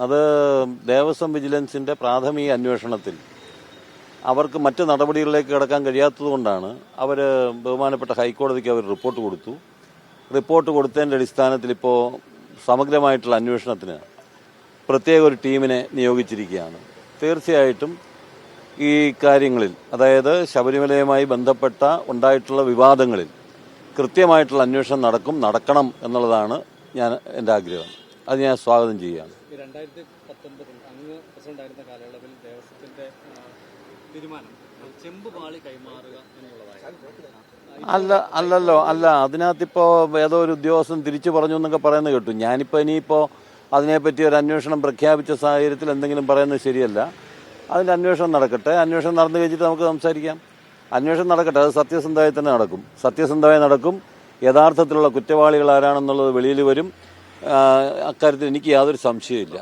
അത് ദേവസ്വം വിജിലൻസിന്റെ പ്രാഥമിക അന്വേഷണത്തിൽ അവർക്ക് മറ്റ് നടപടികളിലേക്ക് കടക്കാൻ കഴിയാത്തതുകൊണ്ടാണ് അവർ ബഹുമാനപ്പെട്ട ഹൈക്കോടതിക്ക് അവർ റിപ്പോർട്ട് കൊടുത്തു. റിപ്പോർട്ട് കൊടുത്തതിൻ്റെ അടിസ്ഥാനത്തിൽ ഇപ്പോൾ സമഗ്രമായിട്ടുള്ള അന്വേഷണത്തിന് പ്രത്യേക ഒരു ടീമിനെ നിയോഗിച്ചിരിക്കുകയാണ്. തീർച്ചയായിട്ടും ഈ കാര്യങ്ങളിൽ, അതായത് ശബരിമലയുമായി ബന്ധപ്പെട്ട ഉണ്ടായിട്ടുള്ള വിവാദങ്ങളിൽ കൃത്യമായിട്ടുള്ള അന്വേഷണം നടക്കണം എന്നുള്ളതാണ് എൻ്റെ ആഗ്രഹം. അത് ഞാൻ സ്വാഗതം ചെയ്യുകയാണ്. 2019 അങ്ങ് പ്രസിഡന്റായിരുന്ന കാലയളവിൽ ദേവസ്വത്തിന്റെ തീരുമാനം ചെമ്പുപാളി കൈമാറുക എന്നുള്ളതായിരുന്നു. അല്ല അതിനകത്തിപ്പോ ഏതോ ഒരു ഉദ്യോഗസ്ഥൻ തിരിച്ചു പറഞ്ഞു എന്നൊക്കെ പറയുന്നത് കേട്ടു. ഇനിയിപ്പോ അതിനെപ്പറ്റി ഒരു അന്വേഷണം പ്രഖ്യാപിച്ച സാഹചര്യത്തിൽ എന്തെങ്കിലും പറയുന്നത് ശരിയല്ല. അതിന്റെ അന്വേഷണം നടക്കട്ടെ. അന്വേഷണം നടന്നു കഴിഞ്ഞിട്ട് നമുക്ക് സംസാരിക്കാം. അന്വേഷണം നടക്കട്ടെ. അത് സത്യസന്ധമായി തന്നെ നടക്കും. യഥാർത്ഥത്തിലുള്ള കുറ്റവാളികൾ ആരാണെന്നുള്ളത് വെളിയിൽ വരും. അക്കാര്യത്തിൽ എനിക്ക് യാതൊരു സംശയമില്ല.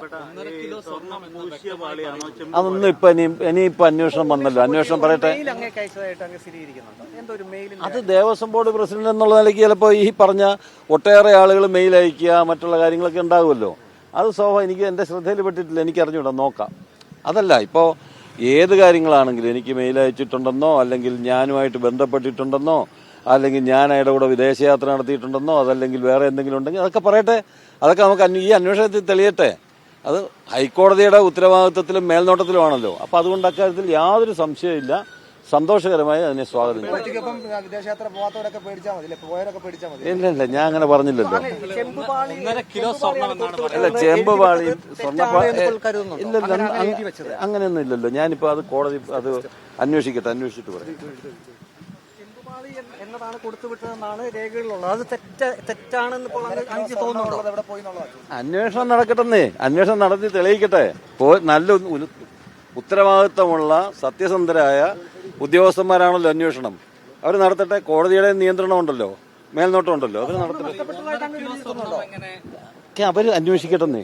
അതൊന്നും ഇനിയിപ്പോ അന്വേഷണം വന്നല്ലോ. അന്വേഷണം പറയട്ടെ. അത് ദേവസ്വം ബോർഡ് പ്രസിഡന്റ് എന്നുള്ള നിലയ്ക്ക് ചിലപ്പോൾ ഈ പറഞ്ഞ ഒട്ടേറെ ആളുകൾ മെയിൽ അയക്കുക, മറ്റുള്ള കാര്യങ്ങളൊക്കെ ഉണ്ടാകുമല്ലോ. അത് എനിക്ക് എന്റെ ശ്രദ്ധയിൽ പെട്ടിട്ടില്ല. എനിക്ക് അറിഞ്ഞൂടാ, നോക്കാം. അതല്ല, ഇപ്പോൾ ഏത് കാര്യങ്ങളാണെങ്കിലും എനിക്ക് മെയിൽ അയച്ചിട്ടുണ്ടെന്നോ, അല്ലെങ്കിൽ ഞാനുമായിട്ട് ബന്ധപ്പെട്ടിട്ടുണ്ടെന്നോ, അല്ലെങ്കിൽ ഞാൻ അയാളുടെ കൂടെ വിദേശയാത്ര നടത്തിയിട്ടുണ്ടെന്നോ, അതല്ലെങ്കിൽ വേറെ എന്തെങ്കിലും ഉണ്ടെങ്കിൽ അതൊക്കെ പറയട്ടെ. അതൊക്കെ നമുക്ക് ഈ അന്വേഷണത്തിൽ തെളിയട്ടെ. അത് ഹൈക്കോടതിയുടെ ഉത്തരവാദിത്വത്തിലും മേൽനോട്ടത്തിലുമാണല്ലോ. അപ്പോൾ അതുകൊണ്ട് അക്കാര്യത്തിൽ യാതൊരു സംശയമില്ല. സന്തോഷകരമായി അതിനെ സ്വാഗതം ചെയ്യും. ഇല്ല, ഞാൻ അങ്ങനെ പറഞ്ഞില്ലല്ലോ. അല്ല, ചെമ്പുപാളി അങ്ങനെയൊന്നും ഇല്ലല്ലോ. ഞാനിപ്പോ അത് കോടതി അത് അന്വേഷിച്ചിട്ട് പറയാം. എന്നതാണ് കൊടുത്തുവിട്ടതെന്നാണ് രേഖകളിലുള്ളത്. അത് തെറ്റാണെന്ന് തോന്നുന്നുണ്ടോ? അന്വേഷണം നടക്കട്ടെന്നേ. അന്വേഷണം നടത്തി തെളിയിക്കട്ടെ. നല്ല ഉത്തരവാദിത്തമുള്ള സത്യസന്ധരായ ഉദ്യോഗസ്ഥന്മാരാണല്ലോ അന്വേഷണം. അവർ നടത്തട്ടെ. കോടതിയുടെ നിയന്ത്രണം ഉണ്ടല്ലോ, മേൽനോട്ടം ഉണ്ടല്ലോ. അവർ നടത്തട്ടെ. അവര് അന്വേഷിക്കട്ടെന്നേ.